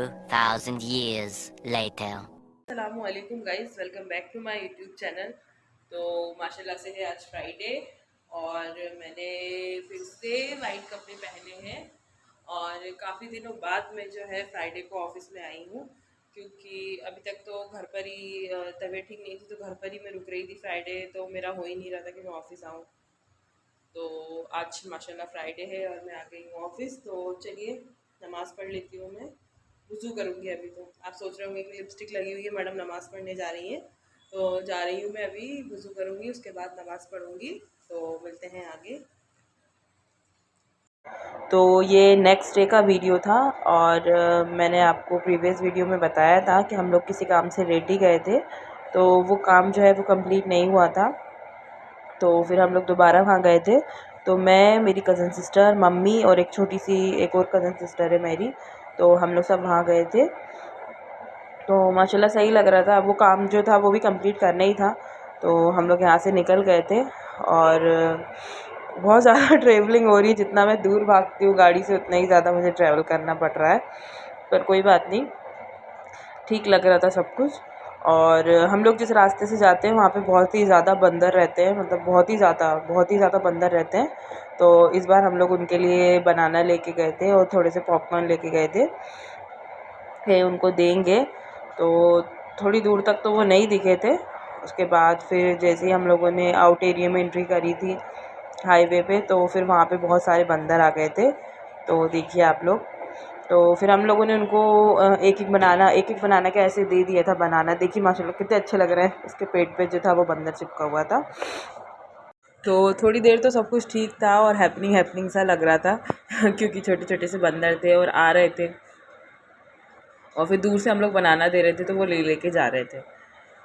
2,000 years later. अस्सलामुअलैकुम guys, welcome back to my YouTube channel. तो माशाल्लाह से है आज फ्राइडे और मैंने फिर से वाइट कपड़े पहने हैं और काफ़ी दिनों बाद मैं जो है फ्राइडे को ऑफिस में आई हूँ, क्योंकि अभी तक तो घर पर ही तबीयत ठीक नहीं थी तो घर पर ही मैं रुक रही थी। फ्राइडे तो मेरा हो ही नहीं रहा था कि मैं ऑफिस आऊँ। तो आज माशाल्लाह फ्राइडे है और मैं आ गई हूँ ऑफिस। तो चलिए नमाज़ पढ़ लेती हूँ। मैं वज़ू करूँगी अभी। तो आप सोच रहे होंगे कि लिपस्टिक लगी हुई है, मैडम नमाज़ पढ़ने जा रही हैं। तो जा रही हूँ मैं अभी, वज़ू करूँगी, उसके बाद नमाज़ पढ़ूँगी। तो मिलते हैं आगे। तो ये नेक्स्ट डे का वीडियो था और मैंने आपको प्रीवियस वीडियो में बताया था कि हम लोग किसी काम से रेडी गए थे, तो वो काम जो है वो कंप्लीट नहीं हुआ था। तो फिर हम लोग दोबारा वहाँ गए थे। तो मैं, मेरी कज़न सिस्टर, मम्मी और एक छोटी सी एक और कज़न सिस्टर है मेरी, तो हम लोग सब वहाँ गए थे। तो माशाल्लाह सही लग रहा था। वो काम जो था वो भी कंप्लीट करना ही था। तो हम लोग यहाँ से निकल गए थे और बहुत ज़्यादा ट्रैवलिंग हो रही है। जितना मैं दूर भागती हूँ गाड़ी से उतना ही ज़्यादा मुझे ट्रैवल करना पड़ रहा है, पर कोई बात नहीं, ठीक लग रहा था सब कुछ। और हम लोग जिस रास्ते से जाते हैं वहाँ पे बहुत ही ज़्यादा बंदर रहते हैं, मतलब बहुत ही ज़्यादा बंदर रहते हैं। तो इस बार हम लोग उनके लिए बनाना लेके गए थे और थोड़े से पॉपकॉर्न लेके गए थे कि उनको देंगे। तो थोड़ी दूर तक तो वो नहीं दिखे थे। उसके बाद फिर जैसे ही हम लोगों ने आउट एरिया में एंट्री करी थी हाईवे पे, तो फिर वहाँ पे बहुत सारे बंदर आ गए थे। तो देखिए आप लोग, तो फिर हम लोगों ने उनको एक एक बनाना का ऐसे दे दिया था बनाना। देखिए माशाल्लाह कितने अच्छे लग रहे हैं। उसके पेट पे जो था वो बंदर चिपका हुआ था। तो थोड़ी देर तो सब कुछ ठीक था और हैपनिंग हैपनिंग सा लग रहा था क्योंकि छोटे छोटे से बंदर थे और आ रहे थे और फिर दूर से हम लोग बनाना दे रहे थे तो वो ले लेके जा रहे थे।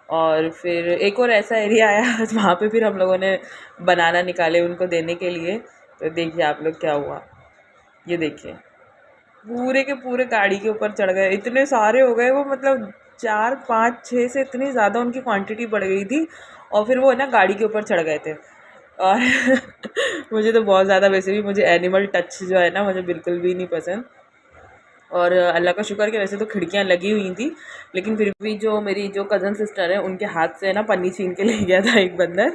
और फिर एक और ऐसा एरिया आया वहाँ पे फिर हम लोगों ने बनाना निकाले उनको देने के लिए। तो देखिए आप लोग क्या हुआ, ये देखिए पूरे के पूरे गाड़ी के ऊपर चढ़ गए। इतने सारे हो गए वो, मतलब 4 5 6 से इतनी ज़्यादा उनकी क्वांटिटी बढ़ गई थी और फिर वो ना गाड़ी के ऊपर चढ़ गए थे। और मुझे तो बहुत ज़्यादा, वैसे भी मुझे एनिमल टच जो है ना मुझे बिल्कुल भी नहीं पसंद। और अल्लाह का शुक्र कि वैसे तो खिड़कियाँ लगी हुई थी, लेकिन फिर भी जो मेरी जो कज़न सिस्टर है उनके हाथ से ना पन्नी छीन के ले गया था एक बंदर।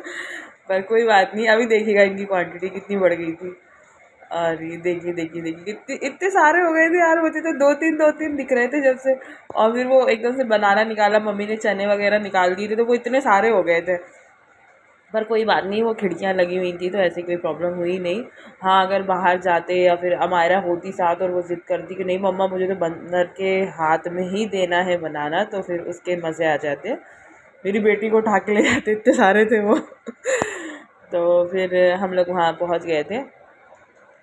पर कोई बात नहीं, अभी देखिएगा इनकी क्वांटिटी कितनी बढ़ गई थी। और ये देखिए देखिए देखिए इतने इतने सारे हो गए थे यार। मुझे तो दो तीन दिख रहे थे जब से। और फिर वो एकदम से बनाना निकाला, मम्मी ने चने वगैरह निकाल दिए थे, तो वो इतने सारे हो गए थे। पर कोई बात नहीं, वो खिड़कियाँ लगी हुई थी तो ऐसी कोई प्रॉब्लम हुई नहीं। हाँ, अगर बाहर जाते या फिर अमायरा होती साथ और वो ज़िद करती कि नहीं मम्मा मुझे तो बंदर के हाथ में ही देना है बनाना, तो फिर उसके मज़े आ जाते। मेरी बेटी को उठा के ले जाते, इतने सारे थे वो तो फिर हम लोग वहाँ पहुँच गए थे।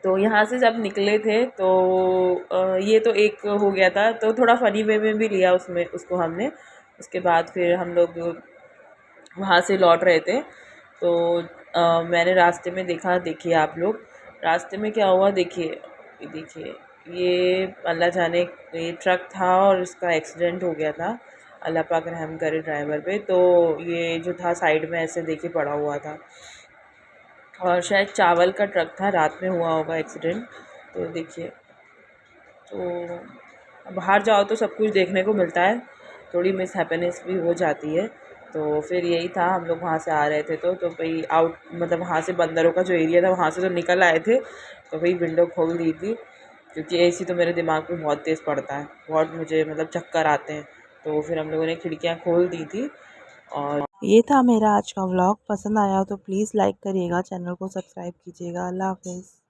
तो यहाँ से जब निकले थे तो ये तो एक हो गया था, तो थोड़ा फ़नी वे में भी लिया उसमें उसको हमने। उसके बाद फिर हम लोग वहाँ से लौट रहे थे। तो मैंने रास्ते में देखा, देखिए आप लोग रास्ते में क्या हुआ, देखिए ये देखिए, ये अल्लाह जाने, ये ट्रक था और इसका एक्सीडेंट हो गया था। अल्लाह पाक रहम करे ड्राइवर पे। तो ये जो था साइड में ऐसे देखिए पड़ा हुआ था और शायद चावल का ट्रक था, रात में हुआ होगा एक्सीडेंट। तो देखिए, तो बाहर जाओ तो सब कुछ देखने को मिलता है, थोड़ी मिस हैप्पीनेस भी हो जाती है। तो फिर यही था, हम लोग वहाँ से आ रहे थे तो भाई आउट, मतलब वहाँ से बंदरों का जो एरिया था वहाँ से तो निकल आए थे, तो भाई विंडो खोल दी थी, क्योंकि एसी तो मेरे दिमाग पे बहुत तेज़ पड़ता है, बहुत मुझे मतलब चक्कर आते हैं। तो फिर हम लोगों ने खिड़कियाँ खोल दी थी। और ये था मेरा आज का व्लॉग। पसंद आया हो तो प्लीज़ लाइक करिएगा, चैनल को सब्सक्राइब कीजिएगा। अल्लाह हाफ़िज़।